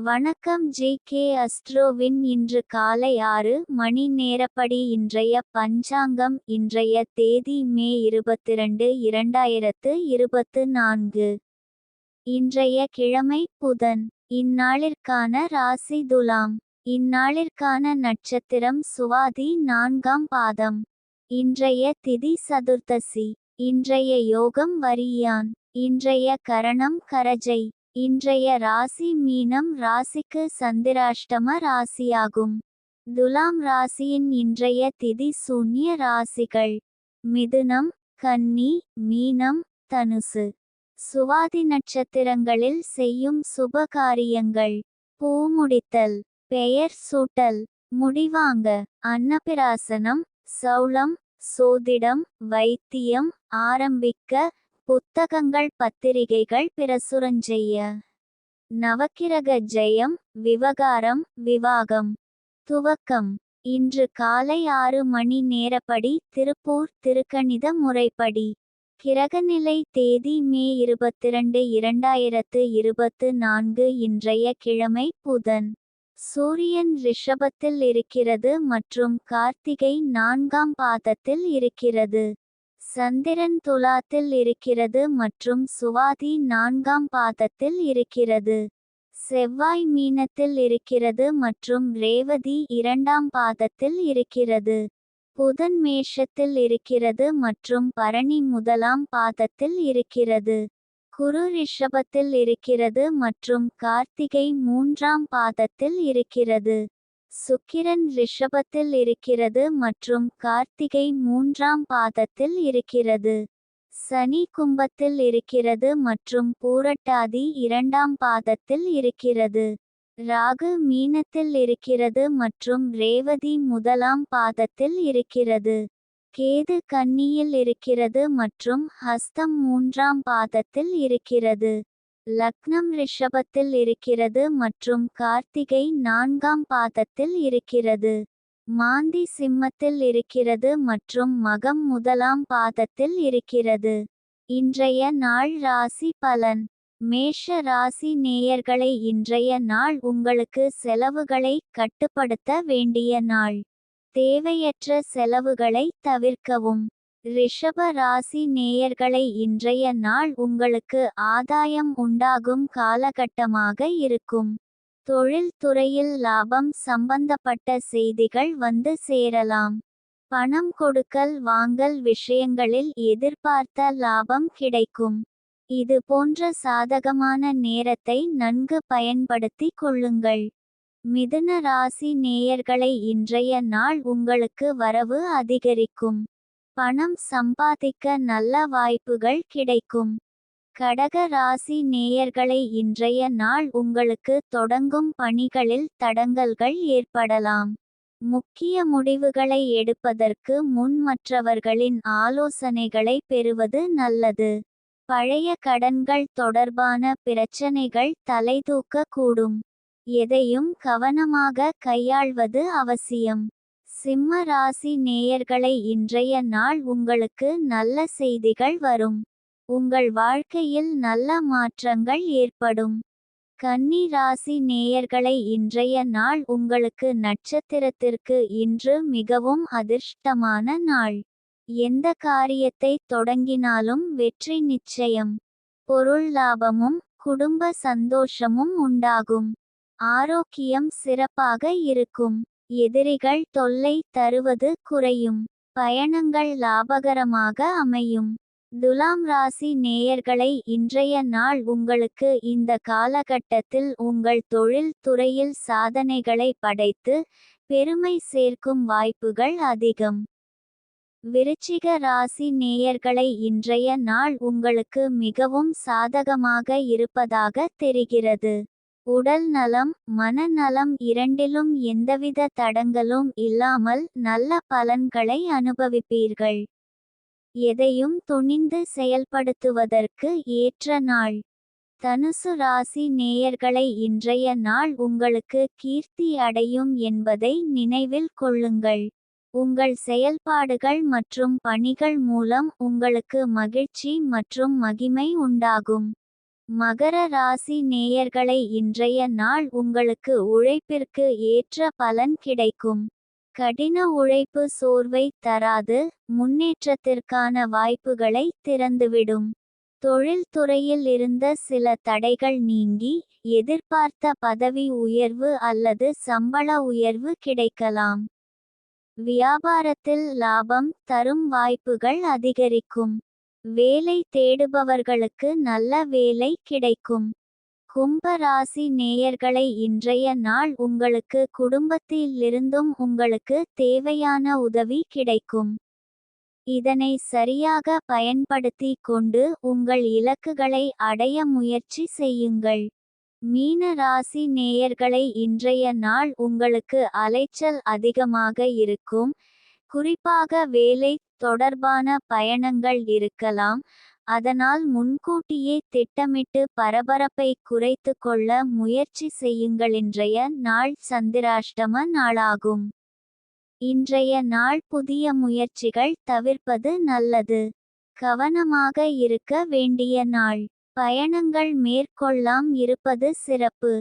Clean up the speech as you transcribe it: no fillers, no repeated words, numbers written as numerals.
வணக்கம் ஜே.கே. அஸ்ட்ரோவின் இன்று காலை 6 மணி நேரப்படி இன்றைய பஞ்சாங்கம். இன்றைய தேதி மே 22, 2024. இன்றைய கிழமை புதன். இந்நாளிற்கான ராசி துலாம். இந்நாளிற்கான நட்சத்திரம் சுவாதி 4ஆம் பாதம். இன்றைய திதி சதுர்த்தசி. இன்றைய யோகம் வரியான். இன்றைய கரணம் கரஜை. இன்றைய ராசி மீனம் ராசிக்கு சந்திராஷ்டம ராசியாகும். துலாம் ராசியின் இன்றைய திதி சூன்ய ராசிகள்: மிதுனம், கன்னி, மீனம், தனுசு. சுவாதி நட்சத்திரங்களில் செய்யும் சுபகாரியங்கள்: பூமுடித்தல், பெயர் சூட்டல், முடிவாங்க, அன்னபிராசனம், சௌளம், சோதிடம், வைத்தியம் ஆரம்பிக்க, புத்தகங்கள் பத்திரிகைகள் பிரசுரஞ்செய்ய. நவக்கிரக ஜெயம், விவகாரம், விவாகம். துவக்கம்: இன்று காலை 6 மணி நேரப்படி திருப்பூர் திருக்கணித முறைப்படி. கிரகநிலை தேதி மே 22, 2024. இன்றைய கிழமை புதன். சூரியன் ரிஷபத்தில் இருக்கிறது மற்றும் கார்த்திகை 4ஆம் பாதத்தில் இருக்கிறது. சந்திரன் துலாத்தில் இருக்கிறது மற்றும் சுவாதி 4ஆம் பாதத்தில் இருக்கிறது. செவ்வாய் மீனத்தில் இருக்கிறது மற்றும் ரேவதி 2ஆம் பாதத்தில் இருக்கிறது. புதன் மேஷத்தில் இருக்கிறது மற்றும் பரணி 1ஆம் பாதத்தில் இருக்கிறது. குரு ரிஷபத்தில் இருக்கிறது மற்றும் கார்த்திகை 3ஆம் பாதத்தில் இருக்கிறது. சுக்கிரன் ரிஷபத்தில் இருக்கிறது மற்றும் கார்த்திகை 3ஆம் பாதத்தில் இருக்கிறது. சனி கும்பத்தில் இருக்கிறது மற்றும் பூரட்டாதி 2ஆம் பாதத்தில் இருக்கிறது. ராகு மீனத்தில் இருக்கிறது மற்றும் ரேவதி 1ஆம் பாதத்தில் இருக்கிறது. கேது கன்னியில் இருக்கிறது மற்றும் ஹஸ்தம் 3ஆம் பாதத்தில் இருக்கிறது. லக்னம் ரிஷபத்தில் இருக்கிறது மற்றும் கார்த்திகை 4ஆம் பாதத்தில் இருக்கிறது. மாந்தி சிம்மத்தில் இருக்கிறது மற்றும் மகம் 1ஆம் பாதத்தில் இருக்கிறது. இன்றைய நாள் ராசி பலன். மேஷ ராசி நேயர்களை, இன்றைய நாள் உங்களுக்கு செலவுகளை கட்டுப்படுத்த வேண்டிய நாள். தேவையற்ற செலவுகளை தவிர்க்கவும். ரிஷப ராசி நேயர்களை, இன்றைய நாள் உங்களுக்கு ஆதாயம் உண்டாகும் காலகட்டமாக இருக்கும். தொழில் துறையில் லாபம் சம்பந்தப்பட்ட செய்திகள் வந்து சேரலாம். பணம் கொடுக்கல் வாங்கல் விஷயங்களில் எதிர்பார்த்த லாபம் கிடைக்கும். இது போன்ற சாதகமான நேரத்தை நன்கு பயன்படுத்திக் கொள்ளுங்கள். மிதுன ராசி நேயர்களை, இன்றைய நாள் உங்களுக்கு வரவு அதிகரிக்கும். பணம் சம்பாதிக்க நல்ல வாய்ப்புகள் கிடைக்கும். கடக ராசி நேயர்களை, இன்றைய நாள் உங்களுக்கு தொடங்கும் பணிகளில் தடங்கல்கள் ஏற்படலாம். முக்கிய முடிவுகளை எடுப்பதற்கு முன் மற்றவர்களின் ஆலோசனைகளை பெறுவது நல்லது. பழைய கடன்கள் தொடர்பான பிரச்சனைகள் தலைதூக்க கூடும். எதையும் கவனமாக கையாள்வது அவசியம். சிம்ம ராசி நேயர்களை, இன்றைய நாள் உங்களுக்கு நல்ல செய்திகள் வரும். உங்கள் வாழ்க்கையில் நல்ல மாற்றங்கள் ஏற்படும். கன்னி ராசி நேயர்களை, இன்றைய நாள் உங்களுக்கு நட்சத்திரத்திற்கு இன்று மிகவும் அதிர்ஷ்டமான நாள். எந்த காரியத்தை தொடங்கினாலும் வெற்றி நிச்சயம். பொருள் லாபமும் குடும்ப சந்தோஷமும் உண்டாகும். ஆரோக்கியம் சிறப்பாக இருக்கும். எதிரிகள் தொல்லை தருவது குறையும். பயணங்கள் லாபகரமாக அமையும். துலாம் ராசி நேயர்களை, இன்றைய நாள் உங்களுக்கு இந்த காலகட்டத்தில் உங்கள் தொழில் துறையில் சாதனைகளை படைத்து பெருமை சேர்க்கும் வாய்ப்புகள் அதிகம். விருச்சிக ராசி நேயர்களை, இன்றைய நாள் உங்களுக்கு மிகவும் சாதகமாக இருப்பதாக தெரிகிறது. உடல் நலம் மனநலம் இரண்டிலும் எந்தவித தடங்கலும் இல்லாமல் நல்ல பலன்களை அனுபவிப்பீர்கள். எதையும் துணிந்து செயல்படுத்துவதற்கு ஏற்ற நாள். தனுசு ராசி நேயர்களை, இன்றைய நாள் உங்களுக்கு கீர்த்தி அடையும் என்பதை நினைவில் கொள்ளுங்கள். உங்கள் செயல்பாடுகள் மற்றும் பணிகள் மூலம் உங்களுக்கு மகிழ்ச்சி மற்றும் மகிமை உண்டாகும். மகர ராசி நேயர்களை இன்றைய நாள் உங்களுக்கு உழைப்பிற்கு ஏற்ற பலன் கிடைக்கும். கடின உழைப்பு சோர்வை தராது, முன்னேற்றத்திற்கான வாய்ப்புகளை திறந்துவிடும். தொழில்துறையில் இருந்த சில தடைகள் நீங்கி, எதிர்பார்த்த பதவி உயர்வு அல்லது சம்பள உயர்வு கிடைக்கலாம். வியாபாரத்தில் லாபம் தரும் வாய்ப்புகள் அதிகரிக்கும். வேலை தேடுபவர்களுக்கு நல்ல வேலை கிடைக்கும். கும்ப ராசி நேயர்களை இன்றைய நாள் உங்களுக்கு குடும்பத்திலிருந்தும் உங்களுக்கு தேவையான உதவி கிடைக்கும். இதனை சரியாக பயன்படுத்தி கொண்டு உங்கள் இலக்குகளை அடைய முயற்சி செய்யுங்கள். மீன ராசி நேயர்களை இன்றைய நாள் உங்களுக்கு அலைச்சல் அதிகமாக இருக்கும். குறிப்பாக வேலை தொடர்பான பயணங்கள் இருக்கலாம். அதனால் முன்கூட்டியே திட்டமிட்டு பரபரப்பை குறைத்து கொள்ள முயற்சி செய்யுங்கள். இன்றைய நாள் சந்திராஷ்டம நாளாகும். இன்றைய நாள் புதிய முயற்சிகள் தவிர்ப்பது நல்லது. கவனமாக இருக்க வேண்டிய நாள். பயணங்கள் மேற்கொள்ளாம் இருப்பது சிறப்பு.